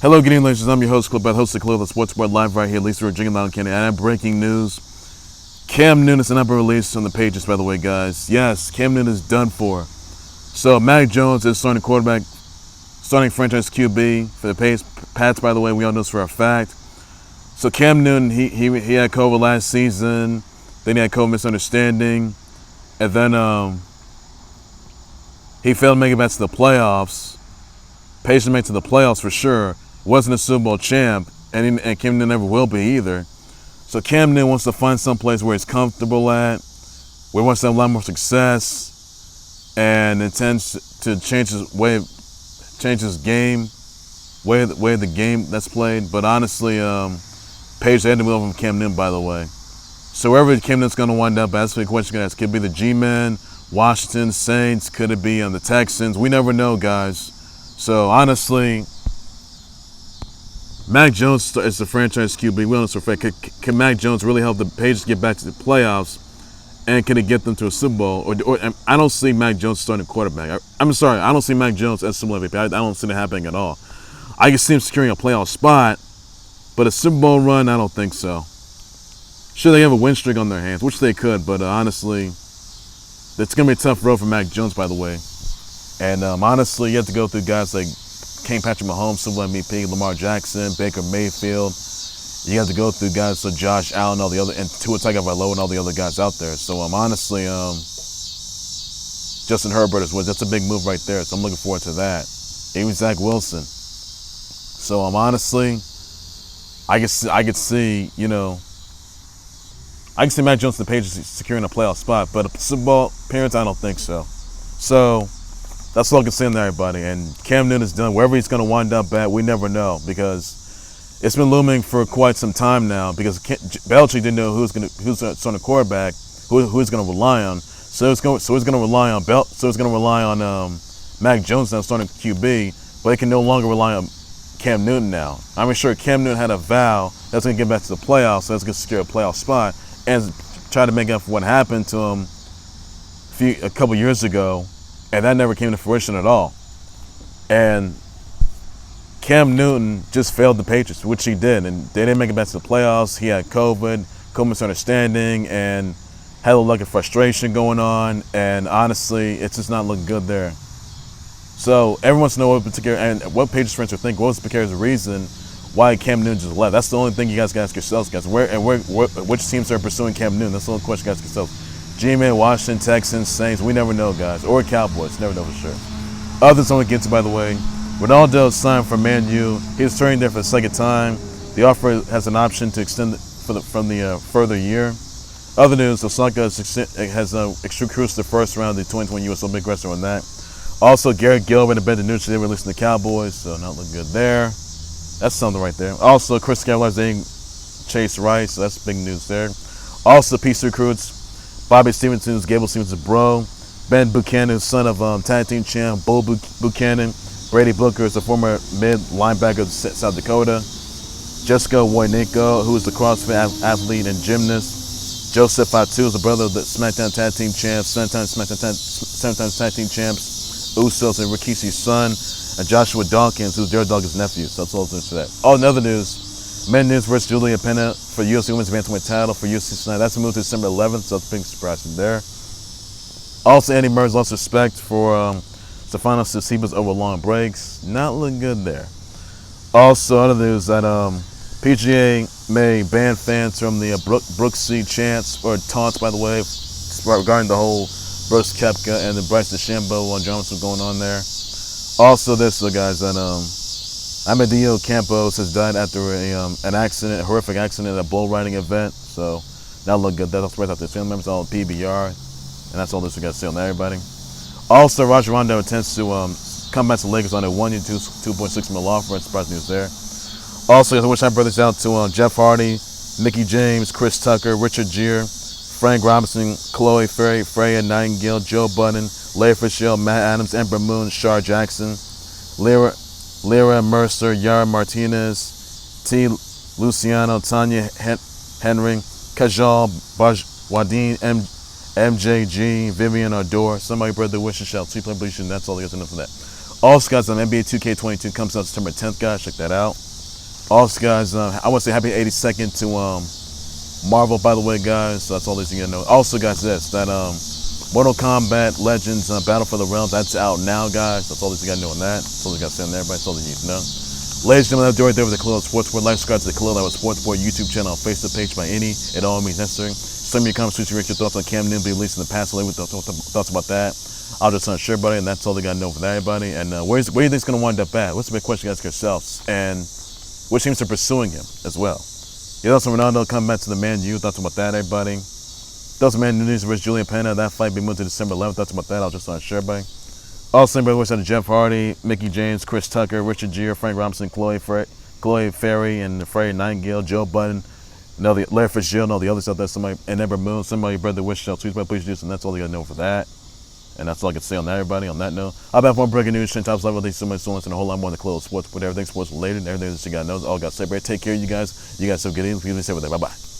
Hello, good evening, ladies. I'm your host, Clip, host of Clip, the Sports Board Live right here, at least we're drinking Loud Candy. And I have breaking news. Cam Nunes has not been released on the pages, by the way, guys. Yes, Cam Nunes is done for. So, Mac Jones is starting franchise QB for the Pats, by the way. We all know this for a fact. So, Cam Newton, he had COVID last season. Then he had COVID misunderstanding. And then he failed to make it back to the playoffs. Page to make to the playoffs for sure. Wasn't a Super Bowl champ, and Cam Newton never will be either. So Cam Newton wants to find some place where he's comfortable at, where he wants to have a lot more success, and intends to change his game, way of the game that's played. But honestly, Page had to move on from Cam Newton, by the way. So wherever Cam Newton's going to wind up, that's the question you're going to ask. Could it be the G-Men, Washington, Saints? Could it be on the Texans? We never know, guys. So honestly, Mac Jones is the franchise QB. We don't know for a fact. Can Mac Jones really help the Patriots get back to the playoffs, and can it get them to a Super Bowl? Or I don't see Mac Jones starting quarterback. I'm sorry, I don't see Mac Jones as Super Bowl MVP. I don't see that happening at all. I can see him securing a playoff spot, but a Super Bowl run, I don't think so. Sure, they have a win streak on their hands, which they could, but honestly, it's going to be a tough road for Mac Jones, by the way. And honestly, you have to go through guys like Patrick Mahomes, Super Bowl MVP, Lamar Jackson, Baker Mayfield. You have to go through guys like Josh Allen, all the other, and Tua Tagovailoa, and all the other guys out there. So honestly, Justin Herbert as well. That's a big move right there. So I'm looking forward to that. Even Zach Wilson. So honestly, I could see Mac Jones and the Patriots securing a playoff spot, but a Super Bowl appearance, I don't think so. So that's all I can say on that, everybody. And Cam Newton is done. Wherever he's going to wind up at, we never know, because it's been looming for quite some time now. Because Belichick didn't know who's on the quarterback, who he's going to rely on. So he's going to rely on Mac Jones now starting QB, but he can no longer rely on Cam Newton now. I'm sure Cam Newton had a vow that's going to get back to the playoffs, so that's going to secure a playoff spot and try to make up for what happened to him a couple years ago. And that never came to fruition at all. And Cam Newton just failed the Patriots, which he did. And they didn't make it back to the playoffs. He had COVID misunderstanding, and had a lot of frustration going on. And honestly, it's just not looking good there. So everyone wants to know what Patriots fans are thinking. What was the precarious reason why Cam Newton just left? That's the only thing you guys can ask yourselves, guys. Which teams are pursuing Cam Newton? That's the only question you guys can ask yourselves. G-Man, Washington, Texans, Saints, we never know, guys. Or Cowboys, never know for sure. Others I want to get to, by the way. Ronaldo signed for Man U. He's returning there for the second time. The offer has an option to extend from the further year. Other news, Osaka has extra cruise to the first round of the 2020 US Olympic wrestling on that. Also, Garrett Gilbert Ben DiNucci, they were releasing the Cowboys, so not looking good there. That's something right there. Also, Kristin Cavallari dating Chase Rice, so that's big news there. Also, PC recruits. Bobby Stevenson's Gable Stevenson's bro. Ben Buchanan, son of tag team champ Bo Buchanan. Brady Booker is a former mid linebacker of South Dakota. Jessica Woyniko, who is the CrossFit athlete and gymnast. Joseph Fatu is the brother of the SmackDown tag team champs, seven times tag team champs. Usos and Rikishi's son. And Joshua Dawkins, who's Jared Dawkins' nephew. So that's all news for that. Oh, another news. Men News versus Julianna Pena for UFC Women's bantamweight title for UFC tonight. That's moved to December 11th, so that's a big surprise from there. Also, Andy Murray's lost respect for Stefanos Tsitsipas over long breaks. Not looking good there. Also, other news that PGA may ban fans from the Brooksy chants, or taunts, by the way, regarding the whole Brooks Koepka and the Bryson Dechambeau Johnson going on there. Also, this, guys, that Amadeu Campos has died after a horrific accident at a bull riding event. So that looked good. That's right after his family members all on PBR. And that's all this we got to say on that, everybody. Also, Rajon Rondo intends to come back to Lakers on a 1-year, $2.6 million offer. Surprising news there. Also, I wish I brothers out to Jeff Hardy, Mickie James, Chris Tucker, Richard Gere, Frank Robinson, Chloe Ferry, Freya, Nightingale, Joe Budden, Larry Fitzgerald, Matt Adams, Ember Moon, Shar Jackson, Lira, Mercer, Yara, Martinez, T. Luciano, Tanya Henry, Kajal, Wadeen, MJG, Vivian Ardor. Somebody brother wishes shall see play bleaching. That's all you guys know for that. Also, guys, NBA 2K22 comes out September 10th, guys. Check that out. Also, guys, I want to say happy 82nd to Marvel, by the way, guys. So that's all these you gotta know. Also, guys, that Mortal Kombat Legends Battle for the Realms, that's out now, guys. That's all these you gotta know on that. That's all you gotta say on there, everybody. That's all you need to know. Ladies and gentlemen, that right there with the Khalil Sportsport. Like, subscribe to the Khalil Sportsport YouTube channel on Facebook page by any and all means necessary. Send me your comments, your thoughts on Cam Newton being released in the past. What thoughts about that? I'll just unsure, buddy, and that's all they got to know for that, everybody. And where do you think it's going to wind up at? What's the big question you ask yourselves? And which teams are pursuing him as well? You thoughts on Ronaldo coming back to the Man U? Thoughts about that, everybody? Thoughts on Nunes versus Julianna Pena? That fight being moved to December 11th. Thoughts about that? I'll just unsure, buddy. Also, anybody wish out to Jeff Hardy, Mickie James, Chris Tucker, Richard Gere, Frank Robinson, Chloe Ferry, and Freya, Nightingale, Joe Budden, Larry Fitzgerald, and all the others out there. Somebody, and Ember Moon, somebody brother wish out. Please do, and that's all you got to know for that. And that's all I can say on that, everybody. On that note, I'll be back for more breaking news, trend tops, level. Thanks so much for listening. A whole lot more than the clothes, sports, but everything sports related, everything that you got knows. All got separate. Take care, you guys. You guys have a good evening. Please stay with that. Bye bye.